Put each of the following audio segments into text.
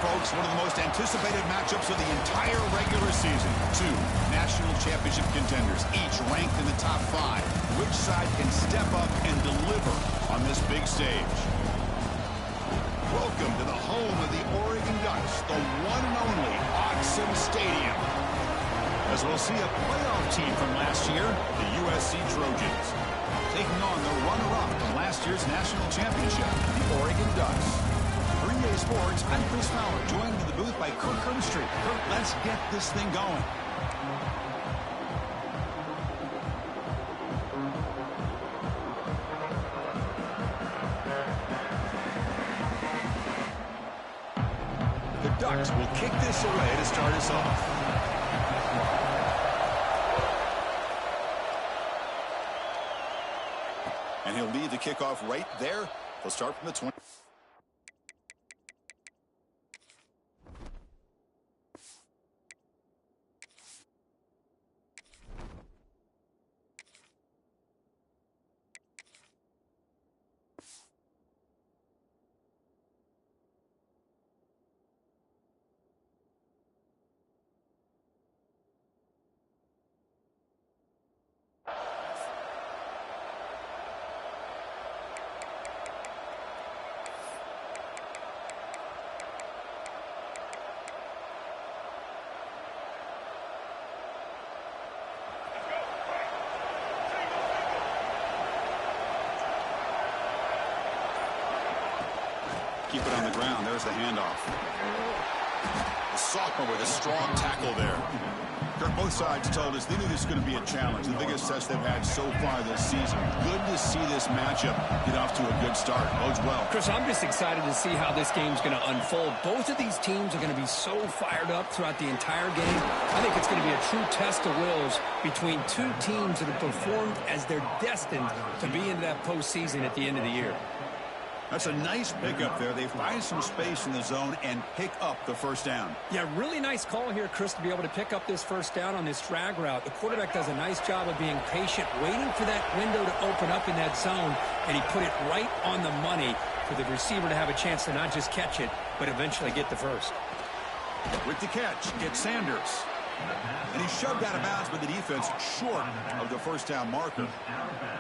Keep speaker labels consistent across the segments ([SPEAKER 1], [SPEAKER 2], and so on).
[SPEAKER 1] folks, one of the most anticipated matchups of the entire regular season. Two national championship contenders, each ranked in the top 5. Which side can step up and deliver on this big stage? Welcome to the home of the Oregon Ducks, the one and only Autzen Stadium. As we'll see a playoff team from last year, the USC Trojans, taking on the runner-up from last year's national championship, the Oregon Ducks. 3A Sports, I'm Chris Fowler, joined in the booth by Kirk Herbstreit. Kirk, let's get this thing going. The Ducks will kick this away to start us off. And he'll lead the kickoff right there. He'll start from the 20. Keep it on the ground. There's the handoff. The sophomore with a strong tackle there. Kirk, both sides told us they knew this was going to be a challenge. The biggest test they've had so far this season. Good to see this matchup get off to a good start. Bodes well.
[SPEAKER 2] Chris, I'm just excited to see how this game's going to unfold. Both of these teams are going to be so fired up throughout the entire game. I think it's going to be a true test of wills between two teams that have performed as they're destined to be in that postseason at the end of the year.
[SPEAKER 1] That's a nice pickup there. They find some space in the zone and pick up the first down.
[SPEAKER 2] Yeah, really nice call here, Chris, to be able to pick up this first down on this drag route. The quarterback does a nice job of being patient, waiting for that window to open up in that zone, and he put it right on the money for the receiver to have a chance to not just catch it, but eventually get the first.
[SPEAKER 1] With the catch, it's Sanders. And he shoved out of bounds with the defense short of the first down marker.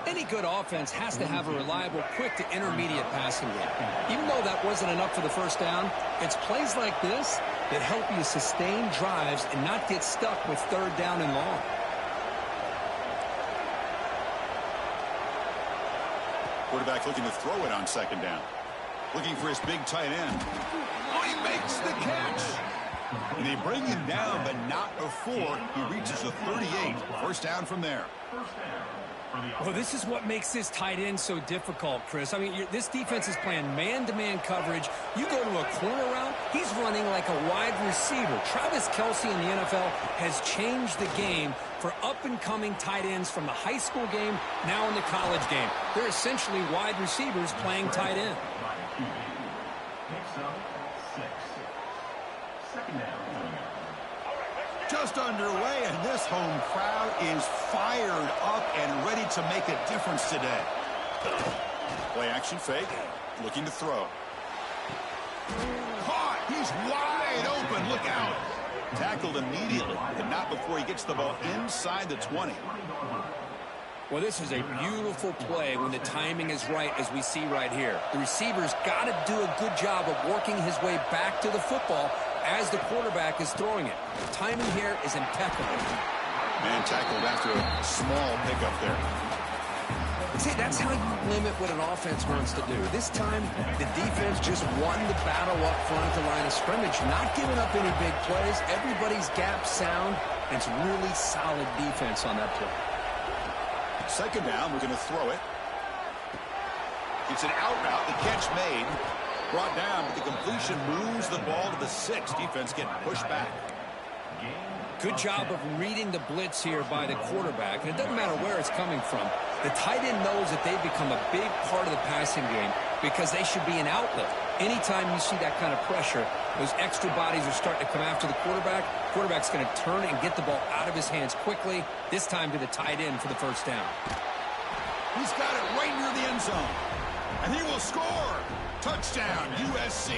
[SPEAKER 2] Any good offense has to have a reliable, quick to intermediate passing game. Even though that wasn't enough for the first down, it's plays like this that help you sustain drives and not get stuck with third down and long.
[SPEAKER 1] Quarterback looking to throw it on second down. Looking for his big tight end. Oh, he makes the catch! And they bring him down, but not before he reaches the 38. First down from there.
[SPEAKER 2] Well, this is what makes this tight end so difficult, Chris. I mean, this defense is playing man-to-man coverage. You go to a corner route, he's running like a wide receiver. Travis Kelce in the NFL has changed the game for up-and-coming tight ends from the high school game, now in the college game. They're essentially wide receivers playing tight end.
[SPEAKER 1] Just underway, and this home crowd is fired up and ready to make a difference today. Play action fake, looking to throw. Caught! He's wide open. Look out. Tackled immediately, but not before he gets the ball inside the 20.
[SPEAKER 2] Well, this is a beautiful play when the timing is right, as we see right here. The receiver's got to do a good job of working his way back to the football as the quarterback is throwing it. The timing here is impeccable.
[SPEAKER 1] Man tackled after a small pickup there.
[SPEAKER 2] See, that's how you limit what an offense wants to do. This time, the defense just won the battle up front at the line of scrimmage, not giving up any big plays. Everybody's gap sound, and it's really solid defense on that play.
[SPEAKER 1] Second down, we're going to throw it. It's an out route. The catch made. Brought down, but the completion moves the ball to the 6. Defense getting pushed back.
[SPEAKER 2] Good job of reading the blitz here by the quarterback. And it doesn't matter where it's coming from. The tight end knows that they've become a big part of the passing game because they should be an outlet. Anytime you see that kind of pressure, those extra bodies are starting to come after the quarterback. Quarterback's going to turn and get the ball out of his hands quickly, this time to the tight end for the first down.
[SPEAKER 1] He's got it right near the end zone. And he will score. Touchdown, USC.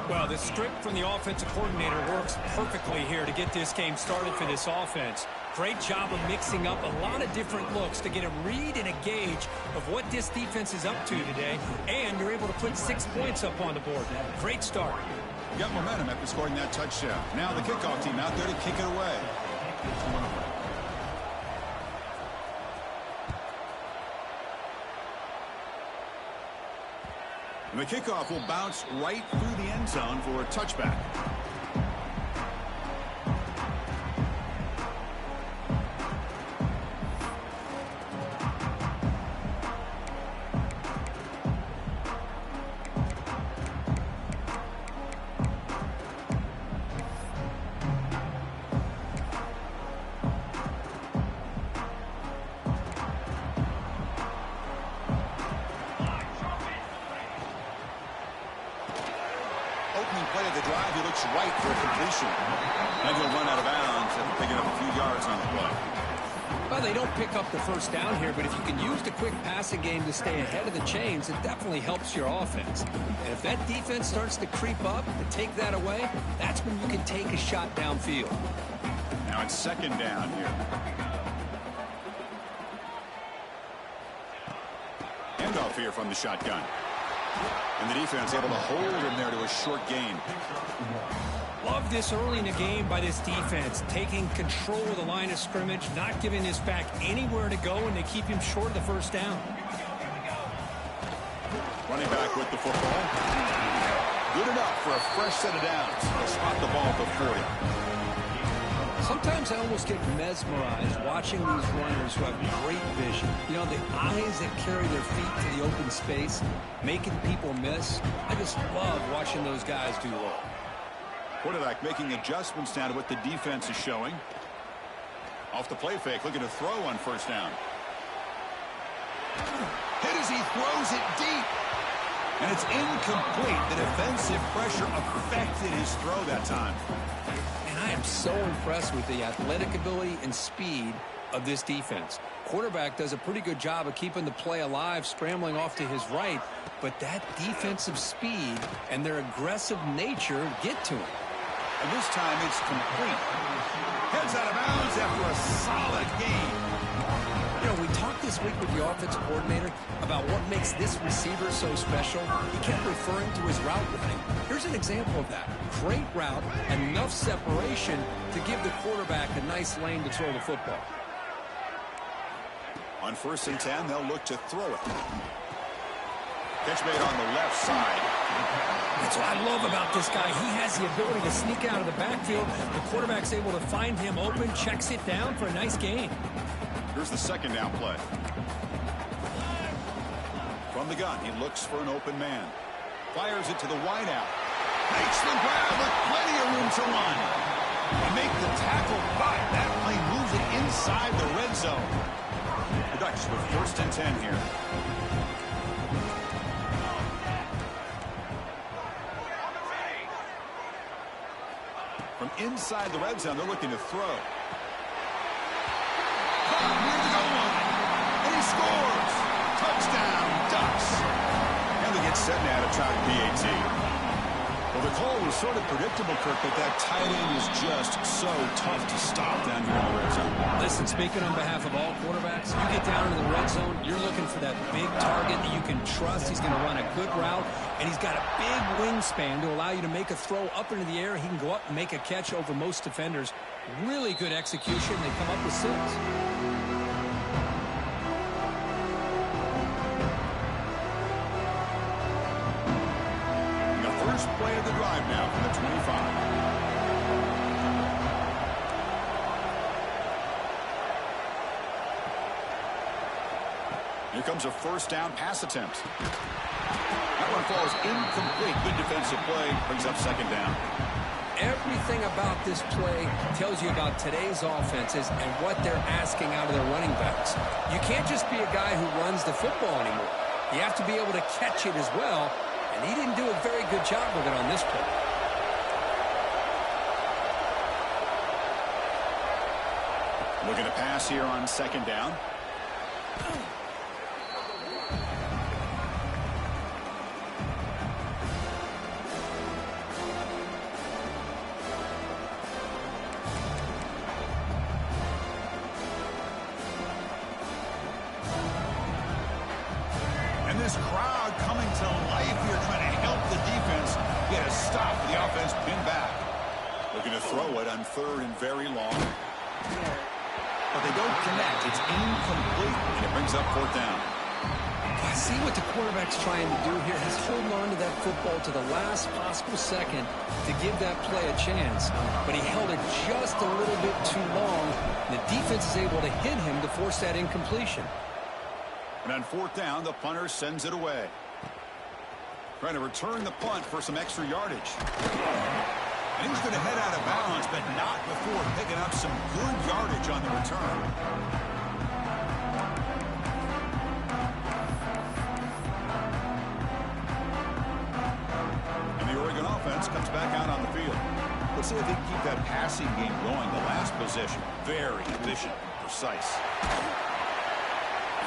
[SPEAKER 2] Well, the script from the offensive coordinator works perfectly here to get this game started for this offense. Great job of mixing up a lot of different looks to get a read and a gauge of what this defense is up to today, and you're able to put 6 points up on the board. Great start.
[SPEAKER 1] Got momentum after scoring that touchdown. Now the kickoff team out there to kick it away. And the kickoff will bounce right through the end zone for a touchback. Opening play of the drive, he looks right for a completion. And he'll run out of bounds after picking up a few yards on the play.
[SPEAKER 2] Well, they don't pick up the first down here, but if you can use the quick passing game to stay ahead of the chains, it definitely helps your offense. And if that defense starts to creep up and take that away, that's when you can take a shot downfield.
[SPEAKER 1] Now it's second down here. Handoff here from the shotgun. And the defense able to hold him there to a short gain.
[SPEAKER 2] Love this early in the game by this defense, taking control of the line of scrimmage, not giving this back anywhere to go, and they keep him short of the first down.
[SPEAKER 1] Running back with the football. Good enough for a fresh set of downs. They'll spot the ball at the 40.
[SPEAKER 2] Sometimes I almost get mesmerized watching these runners who have great vision. You know, the eyes that carry their feet to the open space, making people miss. I just love watching those guys do well.
[SPEAKER 1] Quarterback making adjustments now to what the defense is showing. Off the play fake, looking to throw on first down. Hit as he throws it deep. And it's incomplete. The defensive pressure affected his throw that time.
[SPEAKER 2] I am so impressed with the athletic ability and speed of this defense. Quarterback does a pretty good job of keeping the play alive, scrambling off to his right, but that defensive speed and their aggressive nature get to him.
[SPEAKER 1] And this time it's complete. Heads out of bounds after a solid gain.
[SPEAKER 2] You know, we talked this week with the offensive coordinator about what makes this receiver so special. He kept referring to his route running. Here's an example of that. Great route, enough separation to give the quarterback a nice lane to throw the football.
[SPEAKER 1] On 1st and 10, they'll look to throw it. Catch made on the left side.
[SPEAKER 2] That's what I love about this guy. He has the ability to sneak out of the backfield. The quarterback's able to find him open, checks it down for a nice gain.
[SPEAKER 1] Here's the second down play. From the gun, he looks for an open man. Fires it to the wideout. Makes the grab with plenty of room to run. And make the tackle, but that play moves it inside the red zone. The Ducks with 1st and 10 here. From inside the red zone, they're looking to throw. Near the goal line. And he scores. Touchdown, Ducks. And they get set now to try the PAT. Well, the call was sort of predictable, Kirk, but that tight end is just so tough to stop down here in the red zone.
[SPEAKER 2] Listen, speaking on behalf of all quarterbacks, you get down into the red zone, you're looking for that big target that you can trust. He's going to run a good route, and he's got a big wingspan to allow you to make a throw up into the air. He can go up and make a catch over most defenders. Really good execution. They come up with 6.
[SPEAKER 1] First play of the drive now from the 25. Here comes a first down pass attempt. That one falls incomplete. Good defensive play. Brings up second down.
[SPEAKER 2] Everything about this play tells you about today's offenses and what they're asking out of their running backs. You can't just be a guy who runs the football anymore. You have to be able to catch it as well. And he didn't do a very good job of it on this play.
[SPEAKER 1] Looking to pass here on second down. And this crowd coming to life here, trying to help the defense get a stop with the offense pinned back. Looking to throw it on 3rd and very long. But they don't connect. It's incomplete, and it brings up 4th down.
[SPEAKER 2] I see what the quarterback's trying to do here. He's holding on to that football to the last possible second to give that play a chance. But he held it just a little bit too long. The defense is able to hit him to force that incompletion.
[SPEAKER 1] And on 4th down, the punter sends it away. Trying to return the punt for some extra yardage. And he's going to head out of bounds, but not before picking up some good yardage on the return. And the Oregon offense comes back out on the field. Let's see if they can keep that passing game going. The last possession, very efficient, precise.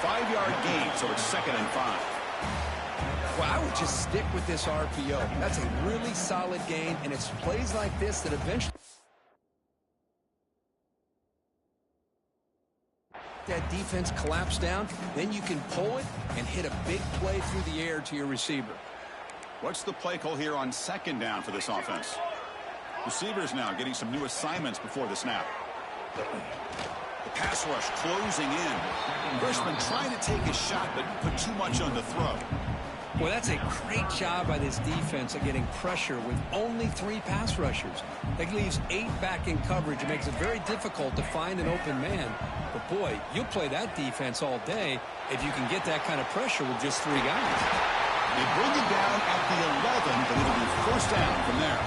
[SPEAKER 1] 5-yard gain, so it's 2nd and 5.
[SPEAKER 2] Well, I would just stick with this RPO. That's a really solid gain, and it's plays like this that eventually that defense collapse down, then you can pull it and hit a big play through the air to your receiver.
[SPEAKER 1] What's the play call here on 2nd down for this offense? Receivers now getting some new assignments before the snap. The pass rush closing in. Freshman trying to take a shot, but put too much on the throw.
[SPEAKER 2] Well, that's a great job by this defense of getting pressure with only 3 pass rushers. That leaves 8 back in coverage. It makes it very difficult to find an open man. But, boy, you'll play that defense all day if you can get that kind of pressure with just 3 guys.
[SPEAKER 1] They bring it down at the 11, but it'll be 1st down from there.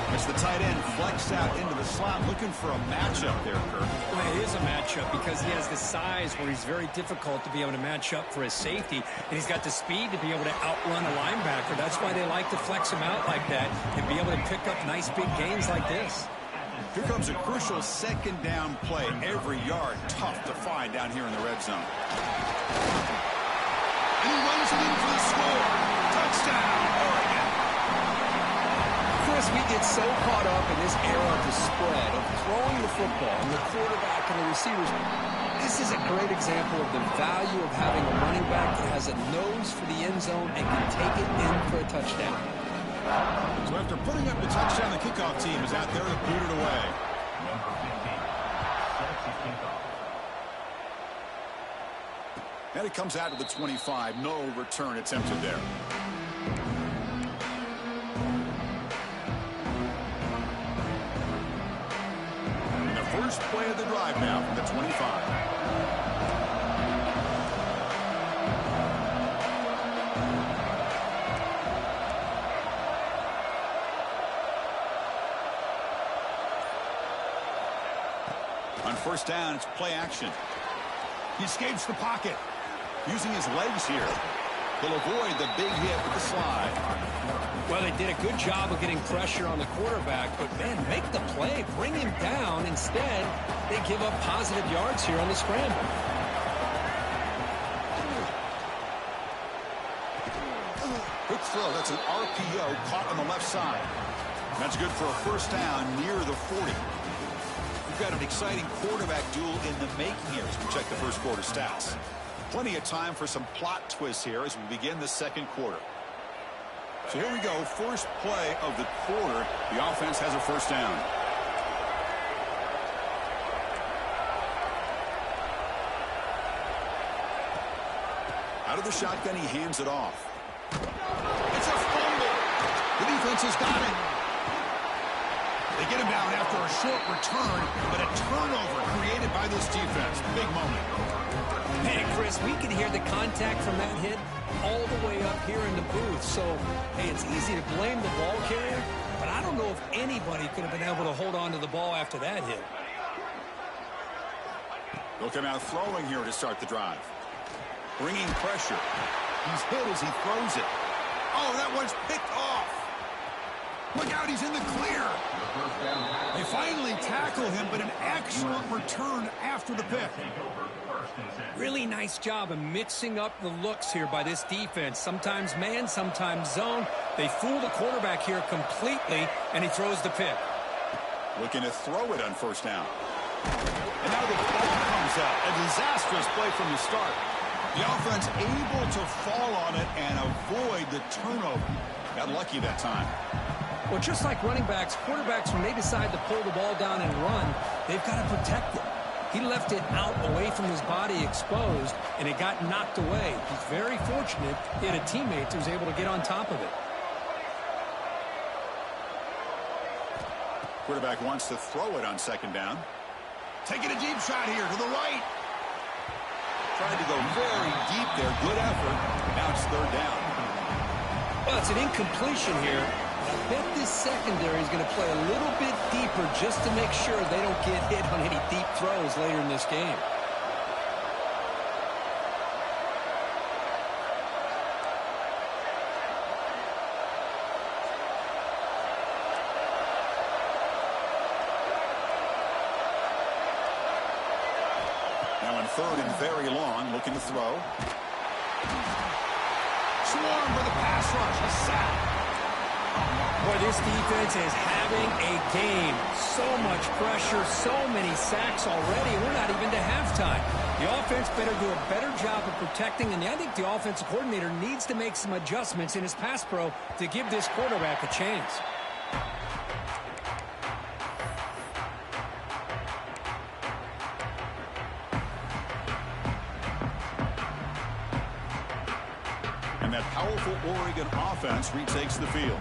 [SPEAKER 1] As the tight end flexed out into the slot, looking for a matchup there, Kirk.
[SPEAKER 2] Well, it is a matchup because he has the size where he's very difficult to be able to match up for his safety, and he's got the speed to be able to outrun a linebacker. That's why they like to flex him out like that and be able to pick up nice big gains like this.
[SPEAKER 1] Here comes a crucial 2nd down play. Every yard tough to find down here in the red zone. And he runs it in for the score. Touchdown, Oregon.
[SPEAKER 2] Chris, we get so caught up in this era of the spread, of throwing the football, and the quarterback and the receivers. This is a great example of the value of having a running back that has a nose for the end zone and can take it in for a touchdown.
[SPEAKER 1] So after putting up the touchdown, the kickoff team is out there to boot it away. And it comes out to the 25. No return attempted there. And the first play of the drive now from the 25. On 1st down, it's play action. He escapes the pocket. Using his legs here. He'll avoid the big hit with the slide.
[SPEAKER 2] Well, they did a good job of getting pressure on the quarterback, but, man, make the play. Bring him down. Instead, they give up positive yards here on the scramble.
[SPEAKER 1] Quick throw. That's an RPO caught on the left side. That's good for a 1st down near the 40. We've got an exciting quarterback duel in the making here as we check the first quarter stats. Plenty of time for some plot twists here as we begin the 2nd quarter. So here we go. First play of the quarter. The offense has a 1st down. Out of the shotgun, he hands it off. It's a fumble. The defense has got it. They get him down after a short return, but a turnover created by this defense. Big moment.
[SPEAKER 2] Hey, Chris, we can hear the contact from that hit all the way up here in the booth. So, hey, it's easy to blame the ball carrier, but I don't know if anybody could have been able to hold on to the ball after that hit.
[SPEAKER 1] They'll come out throwing here to start the drive. Bringing pressure. He's hit as he throws it. Oh, that one's picked off. Look out, he's in the clear. They finally tackle him, but an excellent return after the pick.
[SPEAKER 2] Really nice job of mixing up the looks here by this defense. Sometimes man, sometimes zone. They fool the quarterback here completely, and he throws the pick.
[SPEAKER 1] Looking to throw it on 1st down. And now the ball comes out. A disastrous play from the start. The offense able to fall on it and avoid the turnover. Got lucky that time.
[SPEAKER 2] Well, just like running backs, quarterbacks, when they decide to pull the ball down and run, they've got to protect it. He left it out away from his body exposed, and it got knocked away. He's very fortunate he had a teammate who was able to get on top of it.
[SPEAKER 1] Quarterback wants to throw it on second down. Taking a deep shot here to the right. Tried to go very deep there. Good effort. Now it's third down.
[SPEAKER 2] Well, it's an incompletion here. I bet this secondary is going to play a little bit deeper just to make sure they don't get hit on any deep throws later in this game.
[SPEAKER 1] Now in third and very long, looking to throw. Swarm for the pass rush. A sack.
[SPEAKER 2] Boy, this defense is having a game. So much pressure, so many sacks already. We're not even to halftime. The offense better do a better job of protecting, and I think the offensive coordinator needs to make some adjustments in his pass pro to give this quarterback a chance.
[SPEAKER 1] And that powerful Oregon offense retakes the field.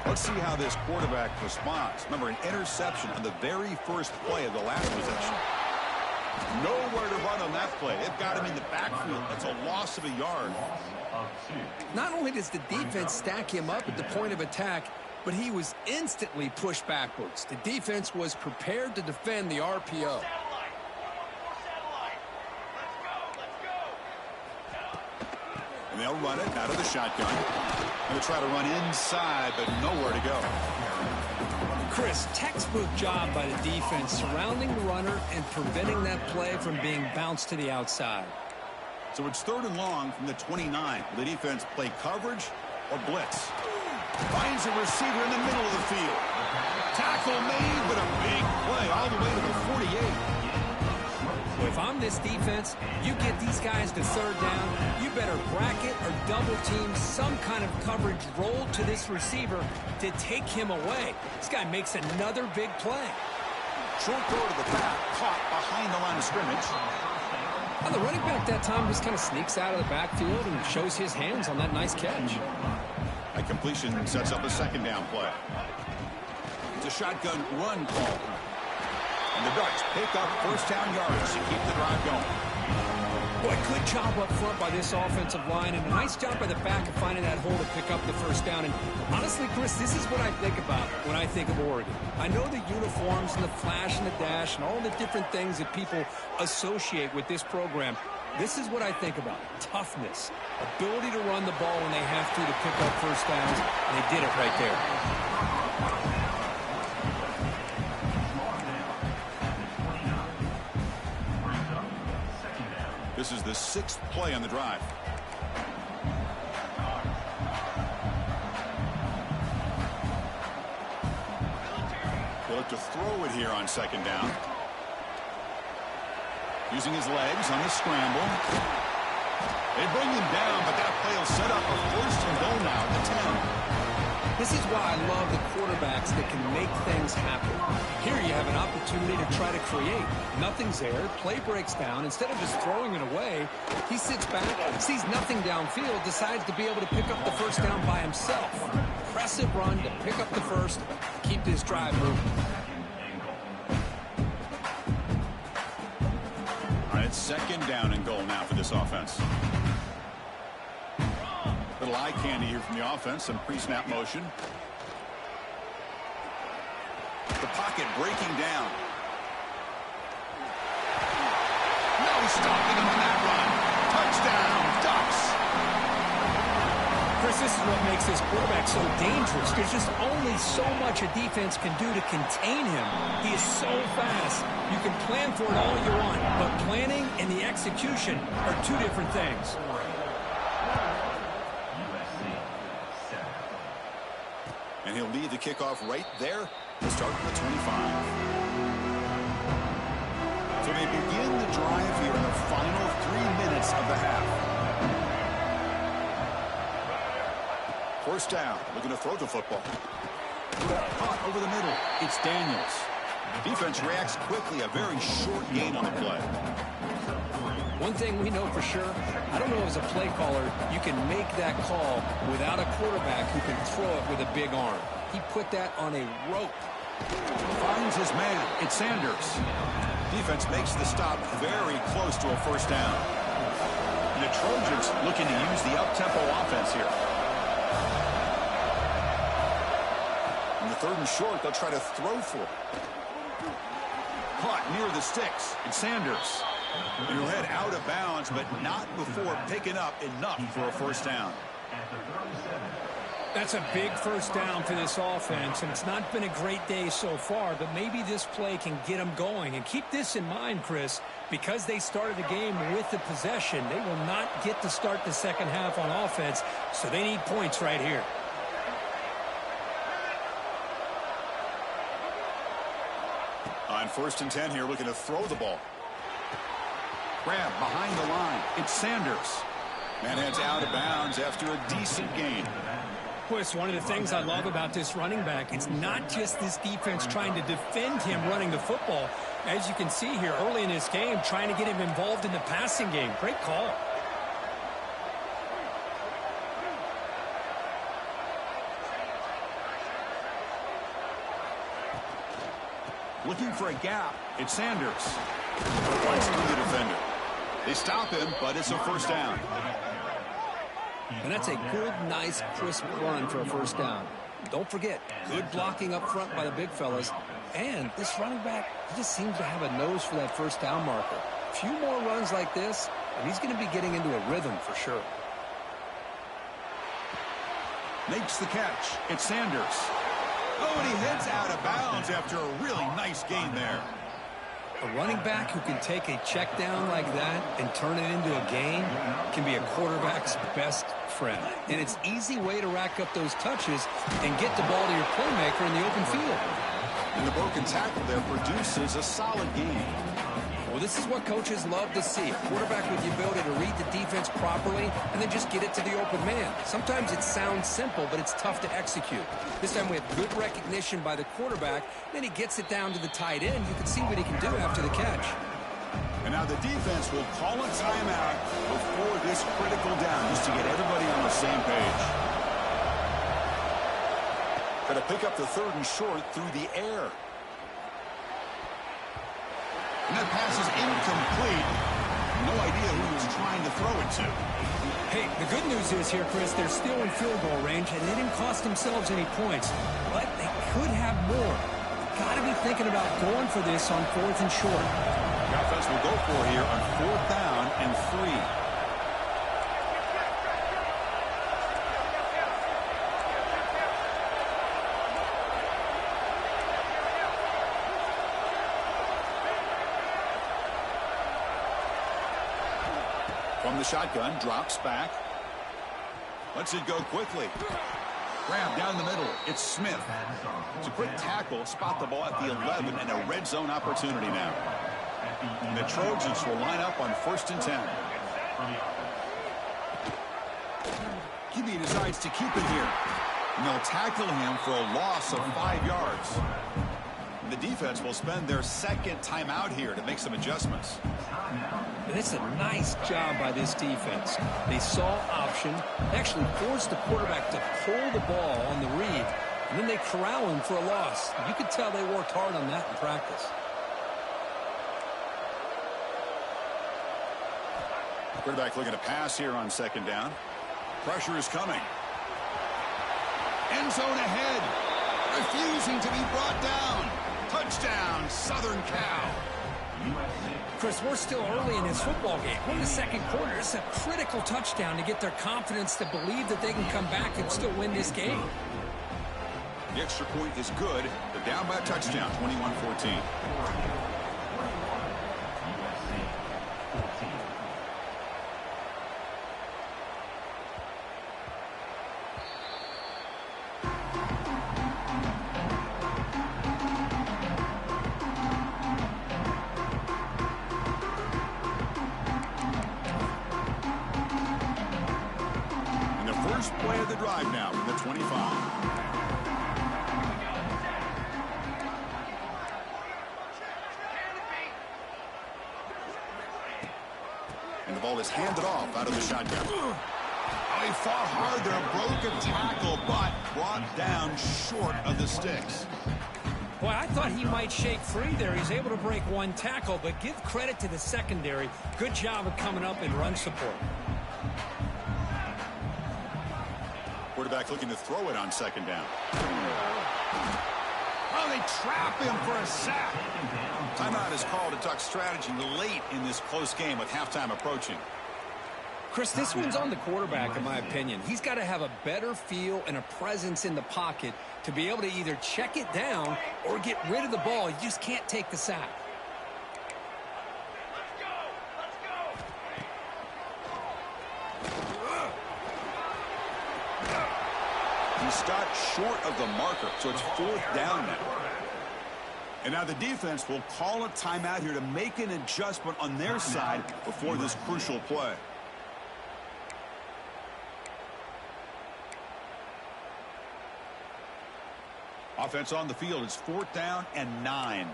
[SPEAKER 1] Let's see how this quarterback responds. Remember, an interception on the very first play of the last possession. Nowhere to run on that play. They've got him in the backfield. That's a loss of a yard.
[SPEAKER 2] Not only does the defense stack him up at the point of attack, but he was instantly pushed backwards. The defense was prepared to defend the RPO.
[SPEAKER 1] And they'll run it out of the shotgun. Going to try to run inside, but nowhere to go.
[SPEAKER 2] Chris, textbook job by the defense surrounding the runner and preventing that play from being bounced to the outside.
[SPEAKER 1] So it's third and long from the 29. Will the defense play coverage or blitz? Finds a receiver in the middle of the field. Tackle made, but a big play all the way to the 48.
[SPEAKER 2] Well, if I'm this defense, you get these guys to third down, you better bracket or double team some kind of coverage roll to this receiver to take him away. This guy makes another big play.
[SPEAKER 1] Short throw to the back, caught behind the line of scrimmage.
[SPEAKER 2] Well, the running back that time just kind of sneaks out of the backfield and shows his hands on that nice catch.
[SPEAKER 1] A completion sets up a second down play. It's a shotgun run call. And the Ducks pick up first down yards to keep the drive going.
[SPEAKER 2] Boy, good job up front by this offensive line, and a nice job by the back of finding that hole to pick up the first down. And honestly, Chris, this is what I think about when I think of Oregon. I know the uniforms and the flash and the dash and all the different things that people associate with this program. This is what I think about. Toughness, ability to run the ball when they have to pick up first downs, and they did it right there.
[SPEAKER 1] This is the sixth play on the drive. They'll look to throw it here on second down. Using his legs on the scramble. They bring him down, but that play will set up a first and goal now at the 10.
[SPEAKER 2] This is why I love the quarterbacks that can make things happen. Here you have an opportunity to try to create. Nothing's there. Play breaks down. Instead of just throwing it away, he sits back, sees nothing downfield, decides to be able to pick up the first down by himself. Impressive run to pick up the first, keep this drive moving.
[SPEAKER 1] All right, second down and goal now for this offense. Little eye candy here from the offense, some pre-snap motion. The pocket breaking down. No stopping him on that run. Touchdown, Ducks.
[SPEAKER 2] Chris, this is what makes this quarterback so dangerous. There's just only so much a defense can do to contain him. He is so fast. You can plan for it all you want, but planning and the execution are two different things.
[SPEAKER 1] And he'll lead the kickoff right there to start from the 25. So they begin the drive here in the final 3 minutes of the half. First down, looking to throw the football. Caught over the middle. It's Daniels. Defense reacts quickly. A very short gain on the play.
[SPEAKER 2] One thing we know for sure, I don't know as a play caller, you can make that call without a quarterback who can throw it with a big arm. He put that on a rope.
[SPEAKER 1] Finds his man. It's Sanders. Defense makes the stop very close to a first down. And the Trojans looking to use the up-tempo offense here. On the 3rd and short, they'll try to throw for it. Caught near the sticks. It's Sanders. He'll head out of bounds, but not before picking up enough for a first down.
[SPEAKER 3] That's a big first down for this offense, and it's not been a great day so far, but maybe this play can get them going. And keep this in mind, Chris, because they started the game with the possession, they will not get to start the second half on offense, so they need points right here.
[SPEAKER 1] On 1st and 10 here, looking to throw the ball. Grab behind the line. It's Sanders. Man heads out of bounds after a decent gain.
[SPEAKER 3] Boy, it's one of the things I love about this running back. It's not just this defense trying to defend him running the football. As you can see here early in this game, trying to get him involved in the passing game. Great call.
[SPEAKER 1] Looking for a gap. It's Sanders. Runs through the defender. They stop him, but it's a first down.
[SPEAKER 2] And that's a good, nice, crisp run for a first down. Don't forget, good blocking up front by the big fellas. And this running back, he just seems to have a nose for that first down marker. A few more runs like this, and he's going to be getting into a rhythm for sure.
[SPEAKER 1] Makes the catch. It's Sanders. Oh, and he heads out of bounds after a really nice gain there.
[SPEAKER 2] A running back who can take a check down like that and turn it into a gain can be a quarterback's best friend. And it's an easy way to rack up those touches and get the ball to your playmaker in the open field.
[SPEAKER 1] And the broken tackle there produces a solid gain.
[SPEAKER 2] Well, this is what coaches love to see. A quarterback with the ability to read the defense properly and then just get it to the open man. Sometimes it sounds simple, but it's tough to execute. This time we have good recognition by the quarterback. Then he gets it down to the tight end. You can see what he can do after the catch.
[SPEAKER 1] And now the defense will call a timeout before this critical down just to get everybody on the same page. Got to pick up the 3rd and short through the air. And that pass is incomplete. No idea who he was trying to throw it to.
[SPEAKER 3] Hey, the good news is here, Chris, they're still in field goal range, and they didn't cost themselves any points. But they could have more. Got to be thinking about going for this on 4th and short.
[SPEAKER 1] The offense will go for it here on 4th down and 3. From the shotgun, drops back. Lets it go quickly. Grab down the middle. It's Smith. It's a quick tackle. Spot the ball at the 11 and a red zone opportunity now. And the Trojans will line up on 1st and 10. QB decides to keep it here. And they'll tackle him for a loss of 5 yards. And the defense will spend their 2nd timeout here to make some adjustments.
[SPEAKER 2] And it's a nice job by this defense. They saw option, actually forced the quarterback to pull the ball on the read, and then they corral him for a loss. You could tell they worked hard on that in practice.
[SPEAKER 1] Quarterback looking to pass here on 2nd down. Pressure is coming. End zone ahead. Refusing to be brought down. Touchdown, Southern Cal.
[SPEAKER 3] Chris, we're still early in this football game. We're in the 2nd quarter. It's a critical touchdown to get their confidence to believe that they can come back and still win this game.
[SPEAKER 1] The extra point is good. They're down by a touchdown, 21-14. first play of the drive now from the 25. And the ball is handed off out of the shotgun. Oh, he fought hard there, broke a tackle, but brought down short of the sticks.
[SPEAKER 3] Boy, I thought he might shake free there. He's able to break one tackle, but give credit to the secondary. Good job of coming up in run support.
[SPEAKER 1] Quarterback looking to throw it on second down. Oh, they trap him for a sack. Timeout is called to talk strategy late in this close game with halftime approaching.
[SPEAKER 2] Chris, this one's on the quarterback, in my opinion. He's got to have a better feel and a presence in the pocket to be able to either check it down or get rid of the ball. You just can't take the sack.
[SPEAKER 1] He stopped short of the marker, so it's fourth down now. And now the defense will call a timeout here to make an adjustment on their side before this crucial play. Offense on the field. It's fourth down and 9.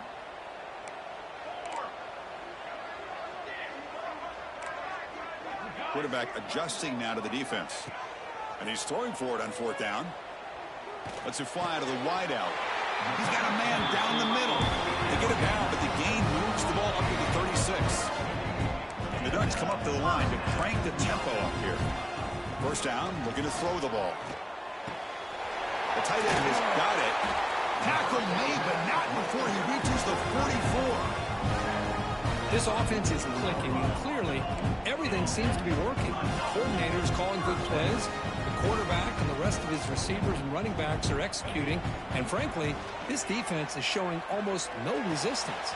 [SPEAKER 1] Quarterback adjusting now to the defense. And he's throwing for it on fourth down. Lets it fly out of the wide out. He's got a man down the middle. They get it down, but the gain moves the ball up to the 36. And the Ducks come up to the line to crank the tempo up here. First down, looking to throw the ball. The tight end has got it. Tackle made, but not before he reaches the 44.
[SPEAKER 3] This offense is clicking, and clearly everything seems to be working. Coordinators calling good plays. The quarterback and the rest of his receivers and running backs are executing. And frankly, this defense is showing almost no resistance.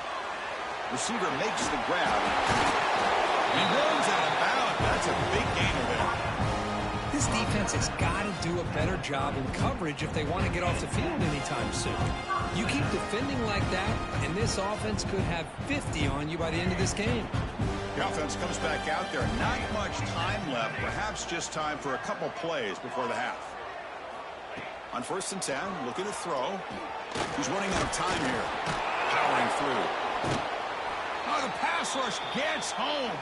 [SPEAKER 1] Receiver makes the grab. He runs out of bounds. That's a big gainer there.
[SPEAKER 3] This defense has got to do a better job in coverage if they want to get off the field anytime soon. You keep defending like that, and this offense could have 50 on you by the end of this game.
[SPEAKER 1] The offense comes back out there. Not much time left. Perhaps just time for a couple plays before the half. On first and 10, looking to throw. He's running out of time here. Powering through. Oh, the pass rush gets home.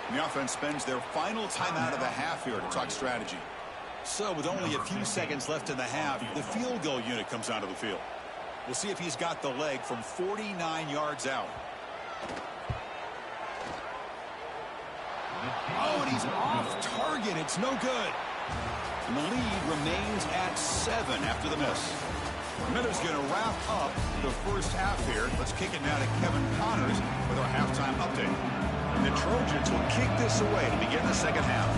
[SPEAKER 1] And the offense spends their final timeout of the half here to talk strategy. So with only a few seconds left in the half, the field goal unit comes onto the field. We'll see if he's got the leg from 49 yards out. Oh, and he's off target. It's no good. And the lead remains at 7 after the miss. Miller's going to wrap up the first half here. Let's kick it now to Kevin Connors with our halftime update. And the Trojans will kick this away to begin the second half.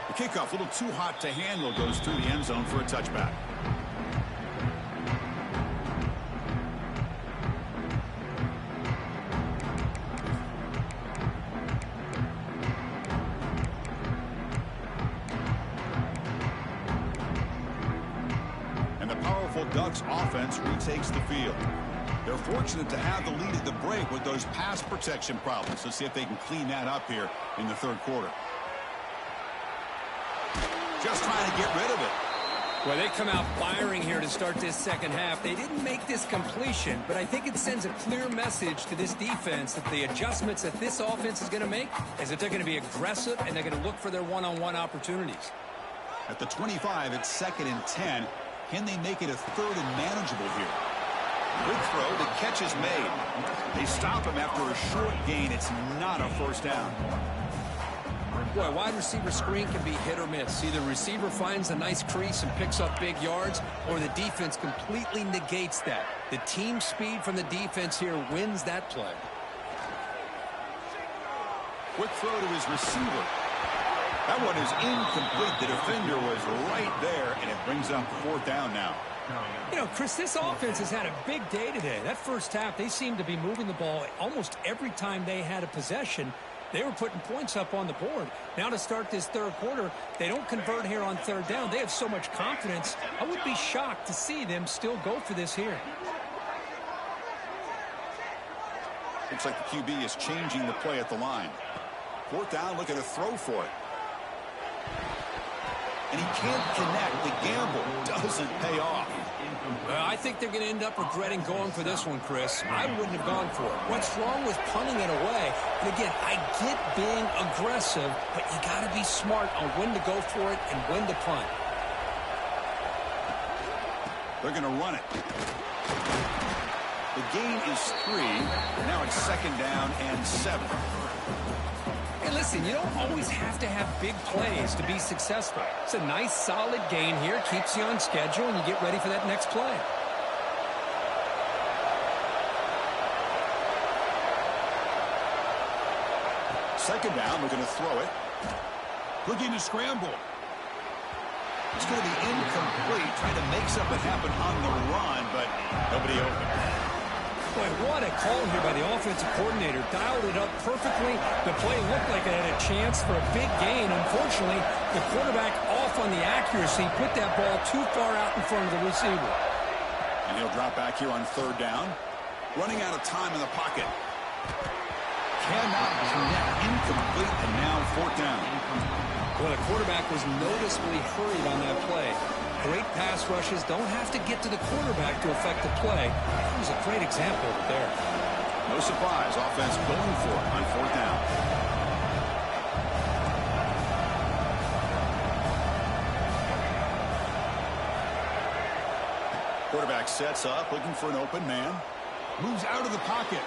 [SPEAKER 1] The kickoff, a little too hot to handle, goes through the end zone for a touchback. Ducks offense retakes the field. They're fortunate to have the lead at the break with those pass protection problems. Let's see if they can clean that up here in the third quarter. Just trying to get rid of it.
[SPEAKER 2] Well, they come out firing here to start this second half. They didn't make this completion, but I think it sends a clear message to this defense that the adjustments that this offense is going to make is that they're going to be aggressive and they're going to look for their one-on-one opportunities.
[SPEAKER 1] At the 25, it's second and 10. Can they make it a third and manageable here? Good throw. The catch is made. They stop him after a short gain. It's not a first down.
[SPEAKER 2] Boy, wide receiver screen can be hit or miss. Either receiver finds a nice crease and picks up big yards, or the defense completely negates that. The team speed from the defense here wins that play.
[SPEAKER 1] Quick throw to his receiver. That one is incomplete. The defender was right there, and it brings up fourth down now.
[SPEAKER 3] You know, Chris, this offense has had a big day today. That first half, they seemed to be moving the ball almost every time they had a possession. They were putting points up on the board. Now to start this third quarter, they don't convert here on third down. They have so much confidence. I would be shocked to see them still go for this here.
[SPEAKER 1] Looks like the QB is changing the play at the line. Fourth down, looking to throw for it. And he can't connect. The gamble doesn't pay off.
[SPEAKER 2] I think they're going to end up regretting going for this one, Chris. I wouldn't have gone for it. What's wrong with punting it away? And again, I get being aggressive, but you got to be smart on when to go for it and when to punt.
[SPEAKER 1] They're going to run it. The gain is 3. Now it's 2nd down and 7.
[SPEAKER 2] Hey, listen, you don't always have to have big plays to be successful. It's a nice, solid gain here. Keeps you on schedule, and you get ready for that next play.
[SPEAKER 1] Second down, looking to throw it. Looking to scramble. It's going to be incomplete, trying to make something happen on the run, but nobody open.
[SPEAKER 2] Boy, what a call here by the offensive coordinator. Dialed it up perfectly. The play looked like it had a chance for a big gain. Unfortunately, the quarterback off on the accuracy, put that ball too far out in front of the receiver.
[SPEAKER 1] And he'll drop back here on 3rd down. Running out of time in the pocket. Cannot connect. Incomplete, and now 4th down.
[SPEAKER 2] Well, the quarterback was noticeably hurried on that play. Great pass rushes don't have to get to the quarterback to affect the play. That was a great example there.
[SPEAKER 1] No surprise, offense going for it on 4th down. Quarterback sets up, looking for an open man. Moves out of the pocket.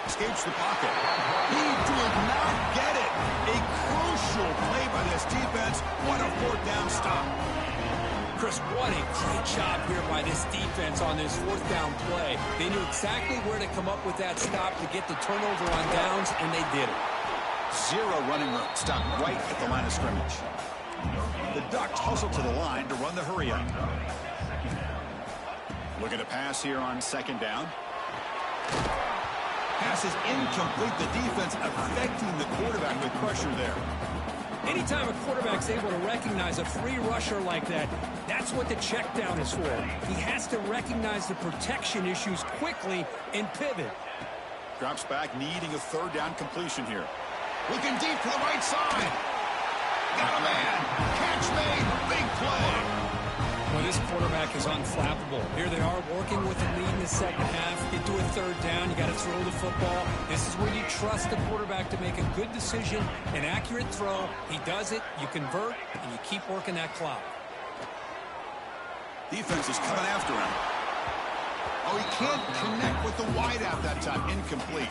[SPEAKER 1] Escapes the pocket. He did not get it. A crucial play by this defense. What a 4th down stop.
[SPEAKER 2] Chris, what a great job here by this defense on this 4th down play. They knew exactly where to come up with that stop to get the turnover on downs, and they did it.
[SPEAKER 1] 0 running room. Stopped right at the line of scrimmage. The Ducks hustle to the line to run the hurry up. Looking to pass here on 2nd down. Pass is incomplete. The defense affecting the quarterback with pressure there.
[SPEAKER 2] Anytime a quarterback's able to recognize a free rusher like that, that's what the check down is for. He has to recognize the protection issues quickly and pivot.
[SPEAKER 1] Drops back, needing a 3rd down completion here. Looking deep to the right side. Got a man. Catch made. Big play.
[SPEAKER 2] Well, this quarterback is unflappable. Here they are working with the lead in the 2nd half. Get to a 3rd down. You got to throw the football. This is where you trust the quarterback to make a good decision, an accurate throw. He does it, you convert, and you keep working that clock.
[SPEAKER 1] Defense is coming after him. Oh, he can't connect with the wideout that time. Incomplete.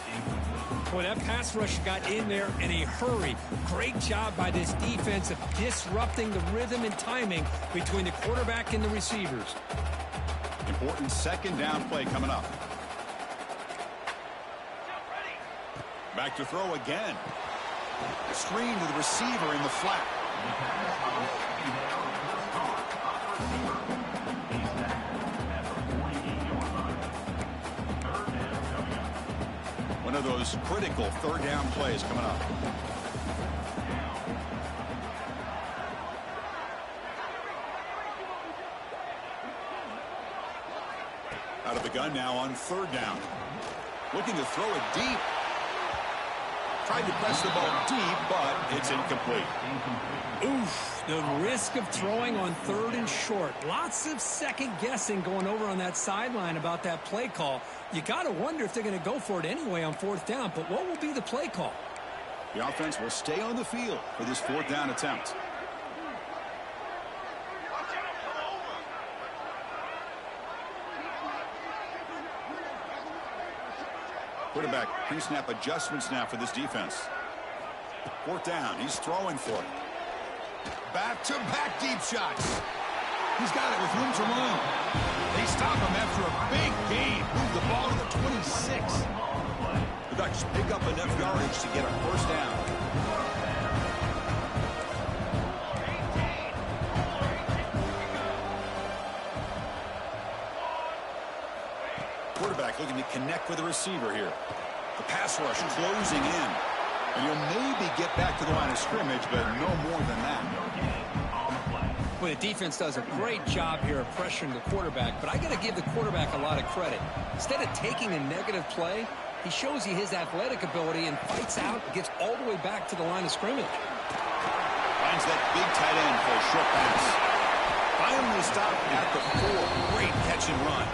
[SPEAKER 2] Boy, that pass rush got in there in a hurry. Great job by this defense of disrupting the rhythm and timing between the quarterback and the receivers.
[SPEAKER 1] Important 2nd down play coming up. Back to throw again. Screen to the receiver in the flat. One of those critical 3rd down plays coming up. Out of the gun now on 3rd down. Looking to throw it deep. Tried to press the ball deep, but it's incomplete.
[SPEAKER 2] Oof, the risk of throwing on 3rd and short. Lots of second guessing going over on that sideline about that play call. You got to wonder if they're going to go for it anyway on 4th down, but what will be the play call?
[SPEAKER 1] The offense will stay on the field for this 4th down attempt. Quarterback pre-snap adjustments now for this defense. 4th down. He's throwing for it. Back-to-back deep shots. He's got it with room to run. They stop him after a big gain. Move the ball to the 26. The Ducks pick up enough yardage to get a 1st down. Quarterback looking to connect with the receiver here. The pass rush closing in. And he'll maybe get back to the line of scrimmage, but no more than that.
[SPEAKER 2] Well, the defense does a great job here of pressuring the quarterback, but I got to give the quarterback a lot of credit. Instead of taking a negative play, He shows you his athletic ability and fights out and gets all the way back to the line of scrimmage.
[SPEAKER 1] Finds that big tight end for a short pass. Finally stopped at the 4. Great catch and run.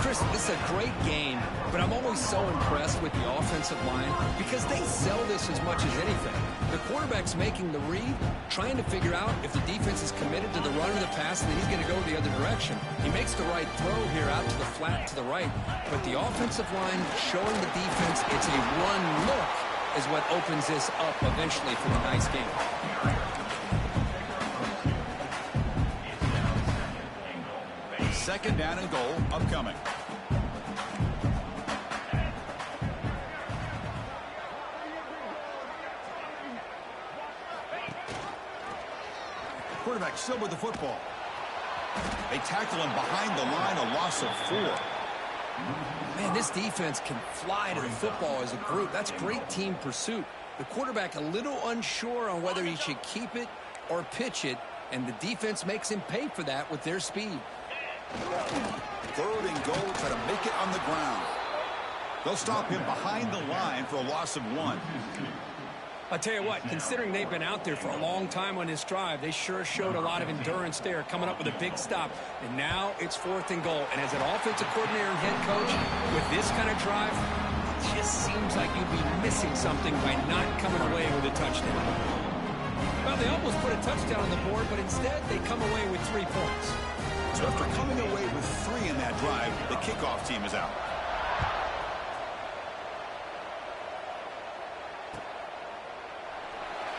[SPEAKER 2] Chris, this is a great game, but I'm always so impressed with the offensive line because they sell this as much as anything. The quarterback's making the read, trying to figure out if the defense is committed to the run or the pass, and then he's going to go the other direction. He makes the right throw here out to the flat to the right, but the offensive line showing the defense it's a run look is what opens this up eventually for the nice game.
[SPEAKER 1] Second down and goal upcoming. Quarterback still with the football. They tackle him behind the line, a loss of 4.
[SPEAKER 2] Man, this defense can fly to the football as a group. That's great team pursuit. The quarterback a little unsure on whether he should keep it or pitch it, and the defense makes him pay for that with their speed.
[SPEAKER 1] Third and goal, try to make it on the ground. They'll stop him behind the line for a loss of 1.
[SPEAKER 3] I'll tell you what, considering they've been out there for a long time on this drive, they sure showed a lot of endurance there, coming up with a big stop. And now it's 4th and goal. And as an offensive coordinator and head coach, with this kind of drive, it just seems like you'd be missing something by not coming away with a touchdown. Well, they almost put a touchdown on the board, but instead they come away with 3 points.
[SPEAKER 1] So after coming away with 3 in that drive, the kickoff team is out.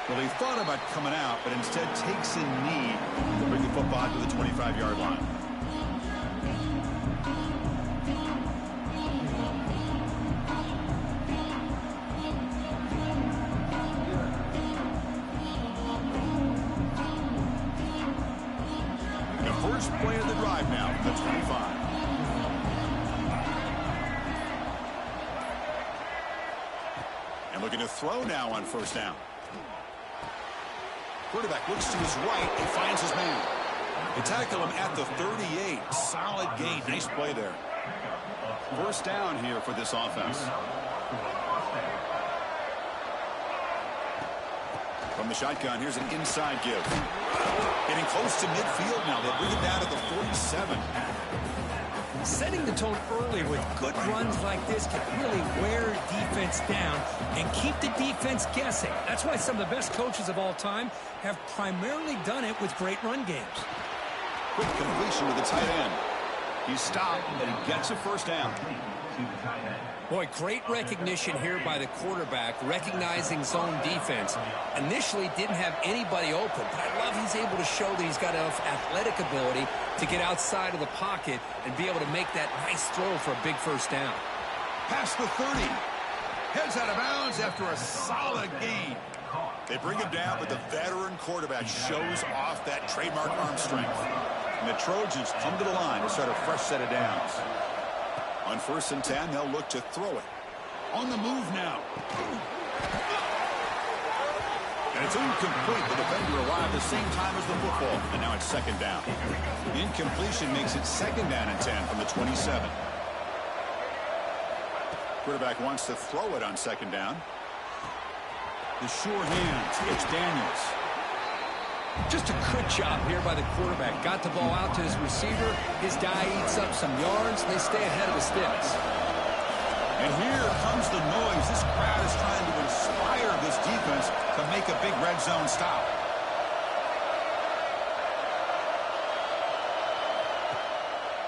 [SPEAKER 1] Well, he thought about coming out, but instead takes a knee to bring the football to the 25-yard line. The first play of the drive now from the 25. And looking to throw now on first down. Quarterback looks to his right and finds his man. They tackle him at the 38. Solid gain. Nice play there. First down here for this offense. From the shotgun, here's an inside give. Getting close to midfield now. They'll bring it down to the 47.
[SPEAKER 3] Setting the tone early with good runs like this can really wear defense down and keep the defense guessing. That's why some of the best coaches of all time have primarily done it with great run games.
[SPEAKER 1] Quick completion to the tight end. He's stopped, and he gets a first down.
[SPEAKER 2] Boy, great recognition here by the quarterback, recognizing zone defense. Initially didn't have anybody open, but I love he's able to show that he's got enough athletic ability to get outside of the pocket and be able to make that nice throw for a big first down.
[SPEAKER 1] Past the 30. Heads out of bounds after a solid gain. They bring him down, but the veteran quarterback shows off that trademark arm strength. And the Trojans come to the line to start a fresh set of downs. On 1st and 10, they'll look to throw it. On the move now. And it's incomplete. The defender arrived the same time as the football. And now it's 2nd down. Incompletion makes it 2nd down and 10 from the 27. Quarterback wants to throw it on 2nd down. The sure hands. It's Daniels.
[SPEAKER 2] Just a good job here by the quarterback. Got the ball out to his receiver. His guy eats up some yards. They stay ahead of the sticks.
[SPEAKER 1] And here comes the noise. This crowd is trying to inspire this defense to make a big red zone stop.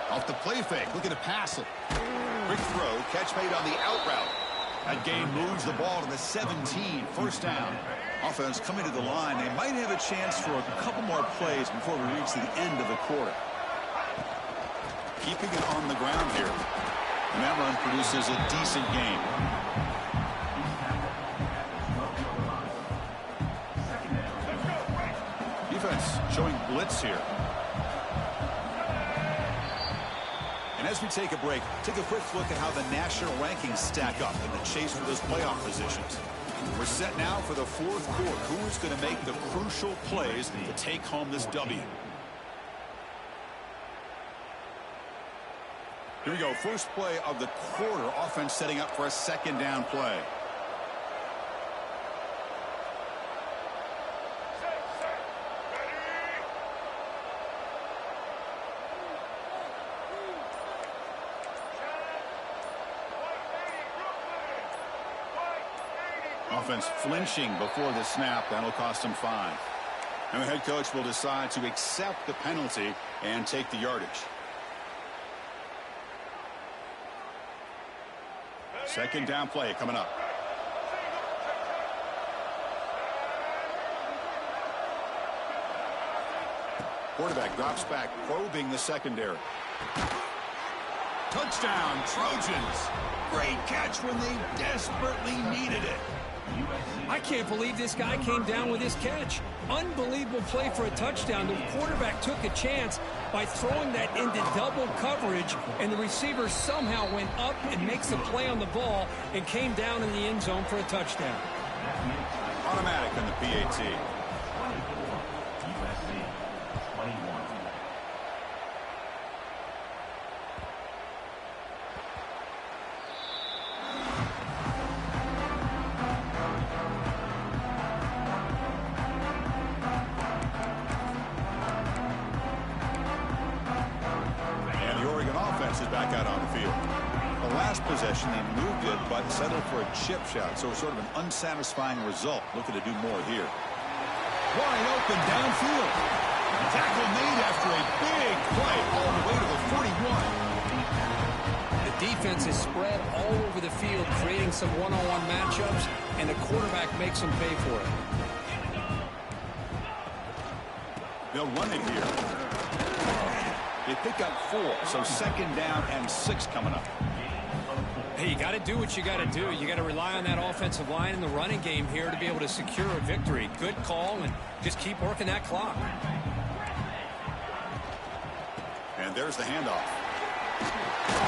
[SPEAKER 1] Off the play fake. Looking to pass it. Quick throw. Catch made on the out route. That gain moves the ball to the 17. First down. Offense coming to the line. They might have a chance for a couple more plays before we reach the end of the quarter. Keeping it on the ground here. And that run produces a decent gain. Defense showing blitz here. And as we take a break, take a quick look at how the national rankings stack up in the chase for those playoff positions. We're set now for the 4th quarter. Who is going to make the crucial plays to take home this W? Here we go. First play of the quarter. Offense setting up for a second down play. Offense flinching before the snap. That'll cost him 5. And the head coach will decide to accept the penalty and take the yardage. Second down play coming up. Quarterback drops back, probing the secondary. Touchdown, Trojans. Great catch when they desperately needed it.
[SPEAKER 3] I can't believe this guy came down with this catch. Unbelievable play for a touchdown. The quarterback took a chance by throwing that into double coverage, and the receiver somehow went up and makes a play on the ball and came down in the end zone for a touchdown.
[SPEAKER 1] Automatic on the PAT. Back out on the field. The last possession, they moved it, but settled for a chip shot, so sort of an unsatisfying result. Looking to do more here. Wide open downfield. Tackle made after a big play all the way to the 41.
[SPEAKER 2] The defense is spread all over the field, creating some one-on-one matchups, and the quarterback makes them pay for it.
[SPEAKER 1] They'll run it here. They pick up 4, so second down and 6 coming up.
[SPEAKER 3] Hey, you got to do what you got to do. You got to rely on that offensive line in the running game here to be able to secure a victory. Good call, and just keep working that clock.
[SPEAKER 1] And there's the handoff.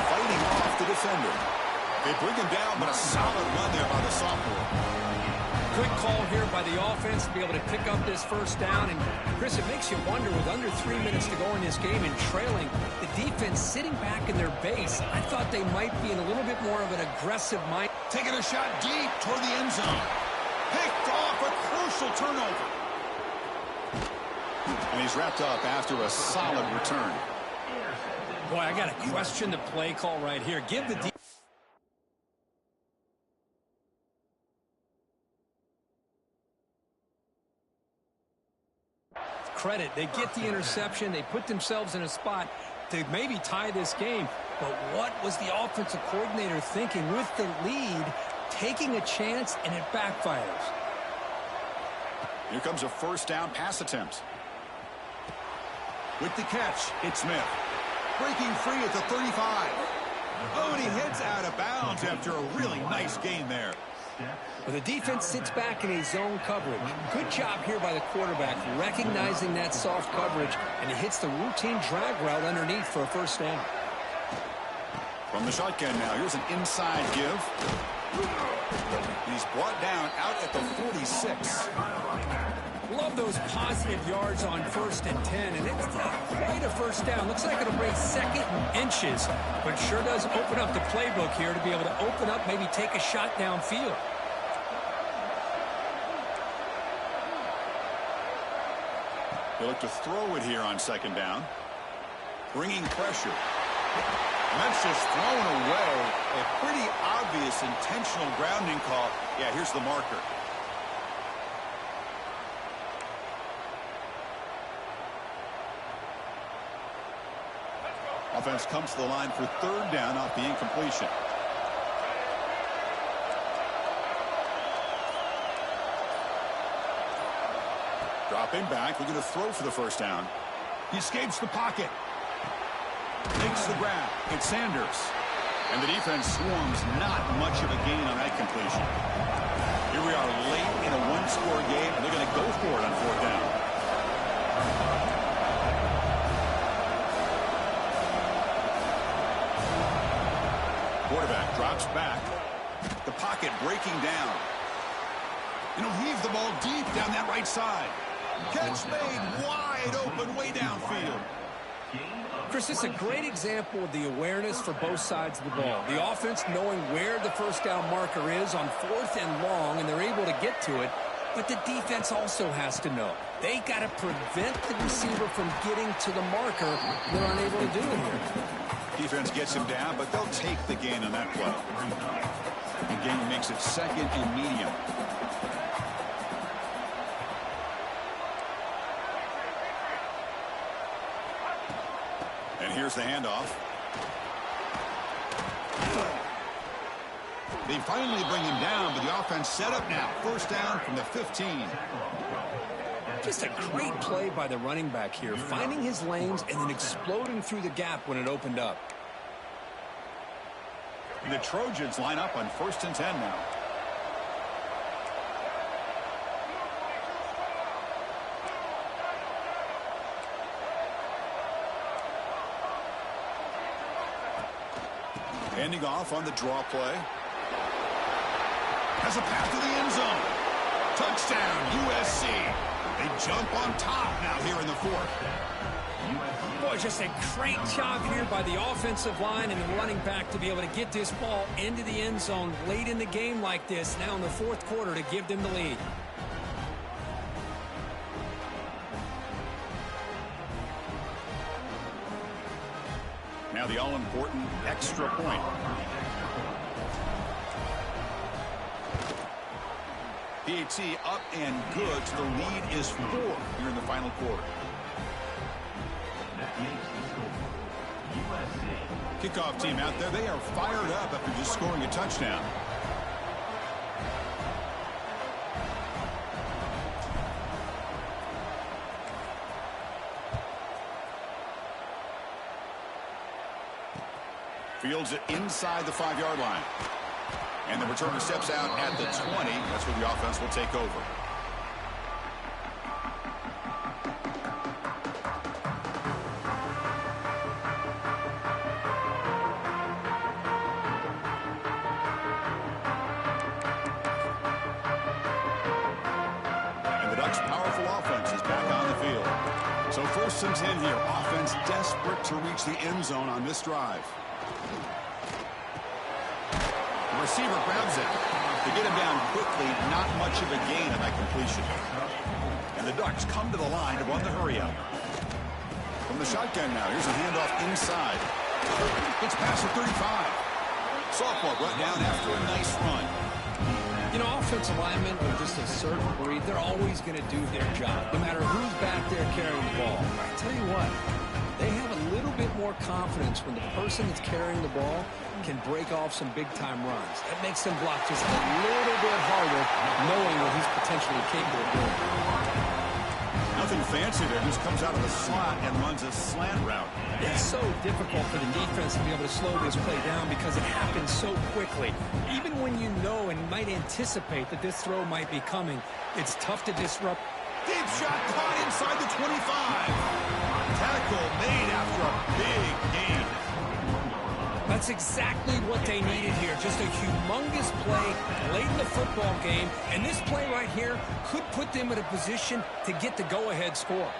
[SPEAKER 1] Fighting off the defender. They bring him down, but a solid run there by the sophomore.
[SPEAKER 3] Good call here by the offense to be able to pick up this first down. And, Chris, it makes you wonder, with under 3 minutes to go in this game and trailing, the defense sitting back in their base. I thought they might be in a little bit more of an aggressive mind.
[SPEAKER 1] Taking a shot deep toward the end zone. Picked off a crucial turnover. And he's wrapped up after a solid return.
[SPEAKER 3] Boy, I got to question the play call right here. Give the defense credit. They get the interception. They put themselves in a spot to maybe tie this game. But what was the offensive coordinator thinking with the lead, taking a chance, and it backfires?
[SPEAKER 1] Here comes a first down pass attempt. With the catch, it's Smith. Breaking free at the 35. Oh, and he heads out of bounds after a really nice gain there.
[SPEAKER 2] Well, the defense sits back in a zone coverage. Good job here by the quarterback, recognizing that soft coverage, and he hits the routine drag route underneath for a first down.
[SPEAKER 1] From the shotgun now, here's an inside give. And he's brought down out at the 46.
[SPEAKER 3] Love those positive yards on 1st and 10, and it's quite a first down. Looks like it'll bring second and inches, but sure does open up the playbook here to be able to open up, maybe take a shot downfield.
[SPEAKER 1] They look to throw it here on second down. Bringing pressure. And that's just thrown away. A pretty obvious intentional grounding call. Yeah, here's the marker. Offense comes to the line for third down off the incompletion. Dropping back, looking to throw for the first down. He escapes the pocket. Makes the grab. It's Sanders. And the defense swarms, not much of a gain on that completion. Here we are late in a one-score game, and they're going to go for it on fourth down. Quarterback drops back. The pocket breaking down. And he'll heave the ball deep down that right side. Catch made wide open way downfield.
[SPEAKER 2] Chris, it's a great example of the awareness for both sides of the ball. The offense knowing where the first down marker is on 4th and long, and they're able to get to it. But the defense also has to know. They got to prevent the receiver from getting to the marker. They're unable to do it here.
[SPEAKER 1] Defense gets him down, but they'll take the gain on that play. The gain makes it 2nd and medium. And here's the handoff. They finally bring him down, but the offense set up now. First down from the 15.
[SPEAKER 2] Just a great play by the running back here, finding his lanes and then exploding through the gap when it opened up.
[SPEAKER 1] The Trojans line up on 1st and 10 now. Handing off on the draw play. Has a path to the end zone. Touchdown, USC. They jump on top now here in the 4th.
[SPEAKER 3] Boy, just a great job here by the offensive line and the running back to be able to get this ball into the end zone late in the game like this, now in the 4th quarter, to give them the lead.
[SPEAKER 1] Now the all-important extra point. PAT up and good, so the lead is 4 here in the final quarter. Kickoff team out there, they are fired up after just scoring a touchdown. Fields it inside the 5-yard line. And the returner steps out at the 20. That's where the offense will take over. And the Ducks' powerful offense is back on the field. So 1st and 10 here. Offense desperate to reach the end zone on this drive. Receiver grabs it. To get him down quickly, not much of a gain on that completion. And the Ducks come to the line to run the hurry up. From the shotgun now, here's a handoff inside. Gets past the 35. Sophomore brought down after a nice run.
[SPEAKER 2] You know, offensive linemen are just a certain breed. They're always going to do their job, no matter who's back there carrying the ball. I tell you what, they have a little bit more confidence when the person that's carrying the ball can break off some big-time runs. That makes them block just a little bit harder, knowing what he's potentially capable of doing.
[SPEAKER 1] Nothing fancy there. Just comes out of the slot and runs a slant route.
[SPEAKER 3] It's so difficult for the defense to be able to slow this play down because it happens so quickly. Even when you know and might anticipate that this throw might be coming, it's tough to disrupt.
[SPEAKER 1] Deep shot caught inside the 25. Tackle made after a big gain.
[SPEAKER 3] That's exactly what they needed here. Just a humongous play late in the football game. And this play right here could put them in a position to get the go-ahead score.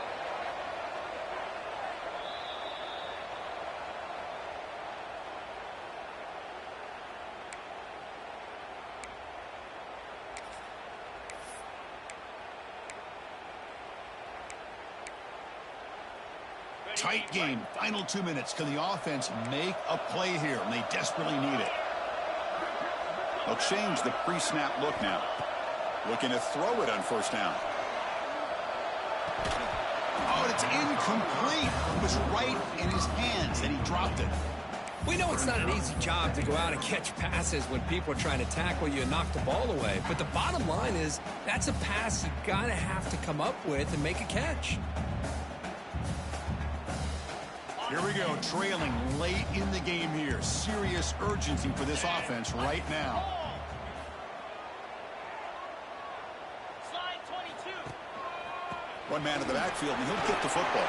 [SPEAKER 1] Tight game. Final 2 minutes. Can the offense make a play here? And they desperately need it. They'll change the pre-snap look now. Looking to throw it on 1st down. Oh, it's incomplete. It was right in his hands, and he dropped it.
[SPEAKER 2] We know it's not an easy job to go out and catch passes when people are trying to tackle you and knock the ball away. But the bottom line is that's a pass you got to have to come up with and make a catch.
[SPEAKER 1] Here we go, trailing late in the game here. Serious urgency for this offense right now.
[SPEAKER 4] Slide 22.
[SPEAKER 1] One man in the backfield, and he'll get the football.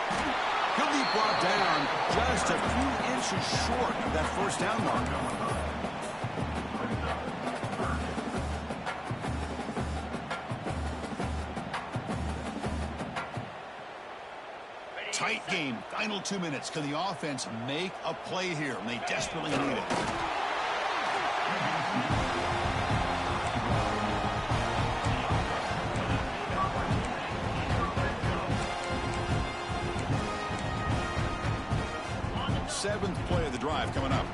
[SPEAKER 1] He'll be brought down just a few inches short of that 1st down marker. Tight game. Final 2 minutes. Can the offense make a play here? And they desperately need it. Seventh play of the drive coming up.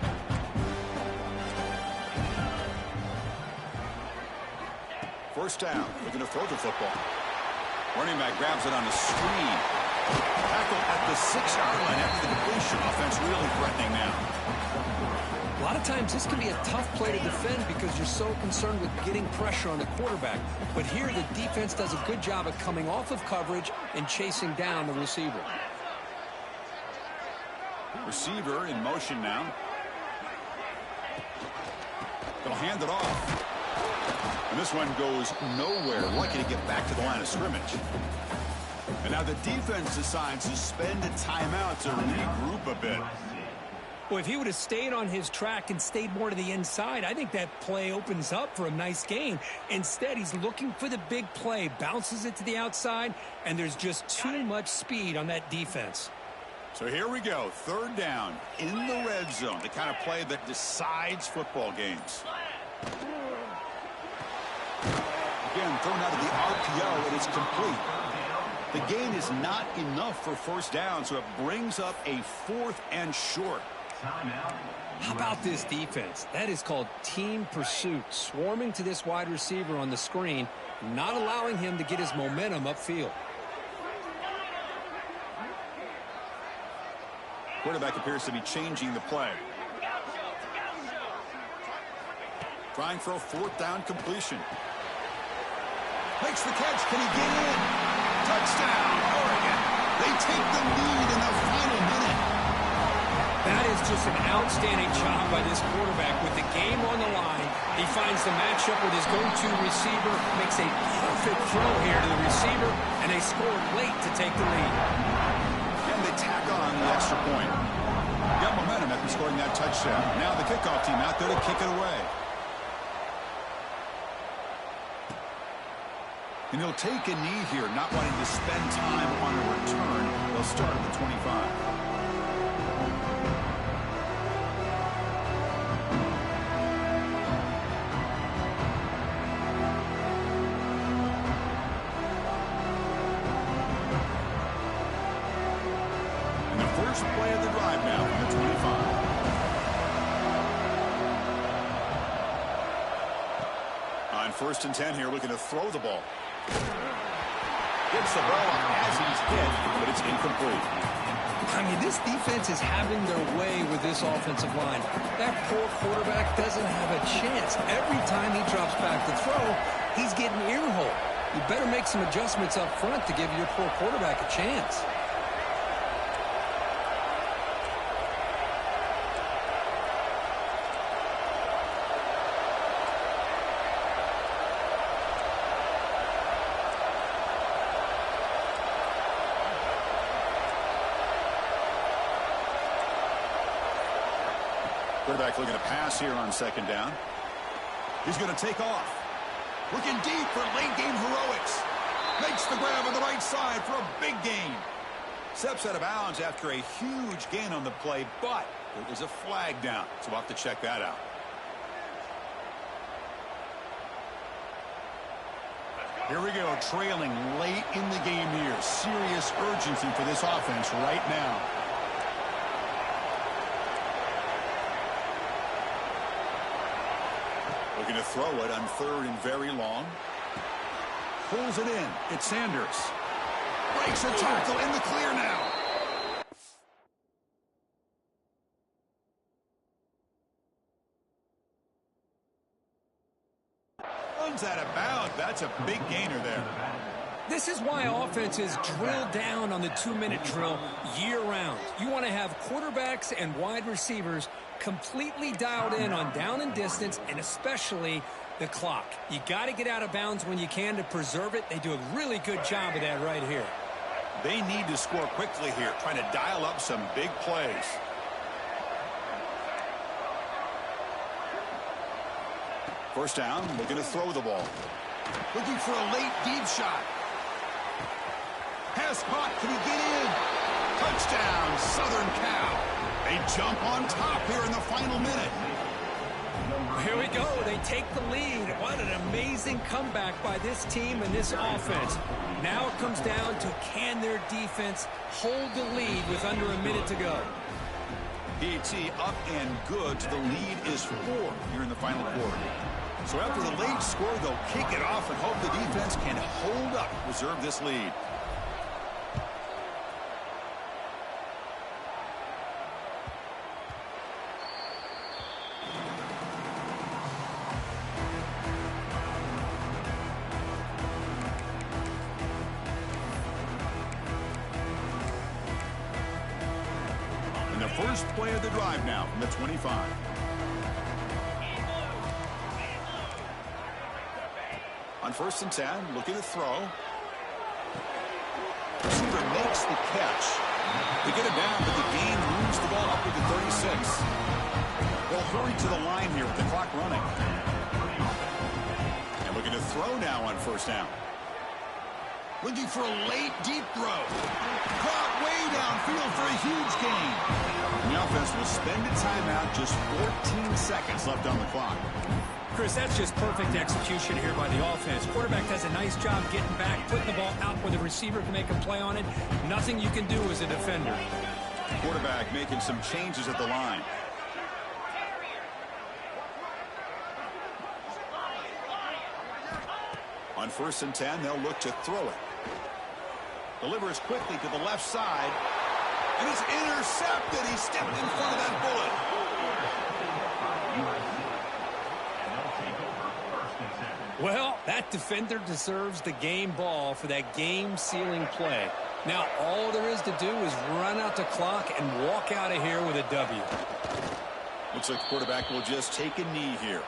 [SPEAKER 1] First down. Looking to throw the football. Running back grabs it on a screen. Tackle at the 6-yard line after the completion. Offense really threatening now.
[SPEAKER 2] A lot of times this can be a tough play to defend because you're so concerned with getting pressure on the quarterback. But here the defense does a good job of coming off of coverage and chasing down the receiver.
[SPEAKER 1] Receiver in motion now. They'll hand it off. And this one goes nowhere. Lucky to get back to the line of scrimmage. And now the defense decides to spend a timeout to regroup a bit.
[SPEAKER 3] Well, if he would have stayed on his track and stayed more to the inside, I think that play opens up for a nice gain. Instead, he's looking for the big play, bounces it to the outside, and there's just too much speed on that defense.
[SPEAKER 1] So here we go. Third down in the red zone. The kind of play that decides football games. Again, thrown out of the RPO, and it's complete. The gain is not enough for first down, so it brings up a 4th and short.
[SPEAKER 2] How about this defense? That is called team pursuit. Swarming to this wide receiver on the screen, not allowing him to get his momentum upfield.
[SPEAKER 1] Quarterback appears to be changing the play. Trying for a 4th down completion. Makes the catch. Can he get in? Touchdown, Oregon. They take the lead in the final minute.
[SPEAKER 3] That is just an outstanding job by this quarterback with the game on the line. He finds the matchup with his go-to receiver, makes a perfect throw here to the receiver, and they scored late to take the lead.
[SPEAKER 1] And they tack on the extra point. Got momentum after scoring that touchdown. Now the kickoff team out there to kick it away. And he'll take a knee here, not wanting to spend time on a return. They'll start at the 25. And the first play of the drive now from the 25. On 1st and 10 here, looking to throw the ball. Gets the ball as he's hit, but it's incomplete.
[SPEAKER 2] I mean, this defense is having their way with this offensive line. That poor quarterback doesn't have a chance. Every time he drops back to throw, he's getting earhole. You better make some adjustments up front to give your poor quarterback a chance.
[SPEAKER 1] Quarterback looking to pass here on 2nd down. He's going to take off. Looking deep for late game heroics. Makes the grab on the right side for a big gain. Steps out of bounds after a huge gain on the play, but there was a flag down, so we'll have to check that out. Here we go, trailing late in the game here. Serious urgency for this offense right now. Looking to throw it on 3rd and very long. Pulls it in. It's Sanders. Breaks a tackle in the clear now. Runs out of bounds. That's a big gainer there.
[SPEAKER 3] This is why offenses drill down on the 2-minute drill year-round. You want to have quarterbacks and wide receivers completely dialed in on down and distance, and especially the clock. You got to get out of bounds when you can to preserve it. They do a really good job of that right here.
[SPEAKER 1] They need to score quickly here, trying to dial up some big plays. First down, looking to throw the ball. Looking for a late deep shot. Pass caught. Can he get in? Touchdown, Southern Cal. They jump on top here in the final minute.
[SPEAKER 3] Here we go. They take the lead. What an amazing comeback by this team and this offense. Now it comes down to, can their defense hold the lead with under a minute to go?
[SPEAKER 1] PT up and good. The lead is 4 here in the final quarter. So after the late score, they'll kick it off and hope the defense can hold up, preserve this lead. And the first play of the drive now from the 25. On 1st and 10, looking to throw. Receiver makes the catch. They get it down, but the game moves the ball up to the 36. They'll hurry to the line here with the clock running. And looking to throw now on 1st down. Looking for a late, deep throw. Caught way downfield for a huge gain. And the offense will spend a timeout, just 14 seconds left on the clock.
[SPEAKER 3] Chris, that's just perfect execution here by the offense. Quarterback does a nice job getting back, putting the ball out where the receiver can make a play on it. Nothing you can do as a defender.
[SPEAKER 1] Quarterback making some changes at the line. On 1st and 10, they'll look to throw it. Delivers quickly to the left side. And it's intercepted. He stepped in front of that bullet.
[SPEAKER 3] Well, that defender deserves the game ball for that game-sealing play. Now, all there is to do is run out the clock and walk out of here with a W.
[SPEAKER 1] Looks like the quarterback will just take a knee here.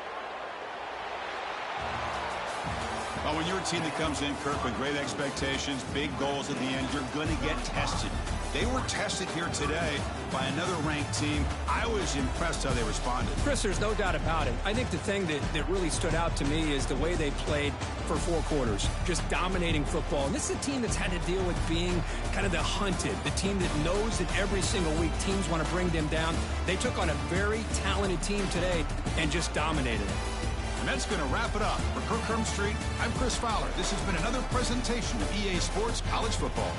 [SPEAKER 1] Well, when you're a team that comes in, Kirk, with great expectations, big goals at the end, you're going to get tested. They were tested here today by another ranked team. I was impressed how they responded.
[SPEAKER 3] Chris, there's no doubt about it. I think the thing that really stood out to me is the way they played for 4 quarters, just dominating football. And this is a team that's had to deal with being kind of the hunted, the team that knows that every single week teams want to bring them down. They took on a very talented team today and just dominated it.
[SPEAKER 1] And that's going to wrap it up. For Kirk Street, I'm Chris Fowler. This has been another presentation of EA Sports College Football.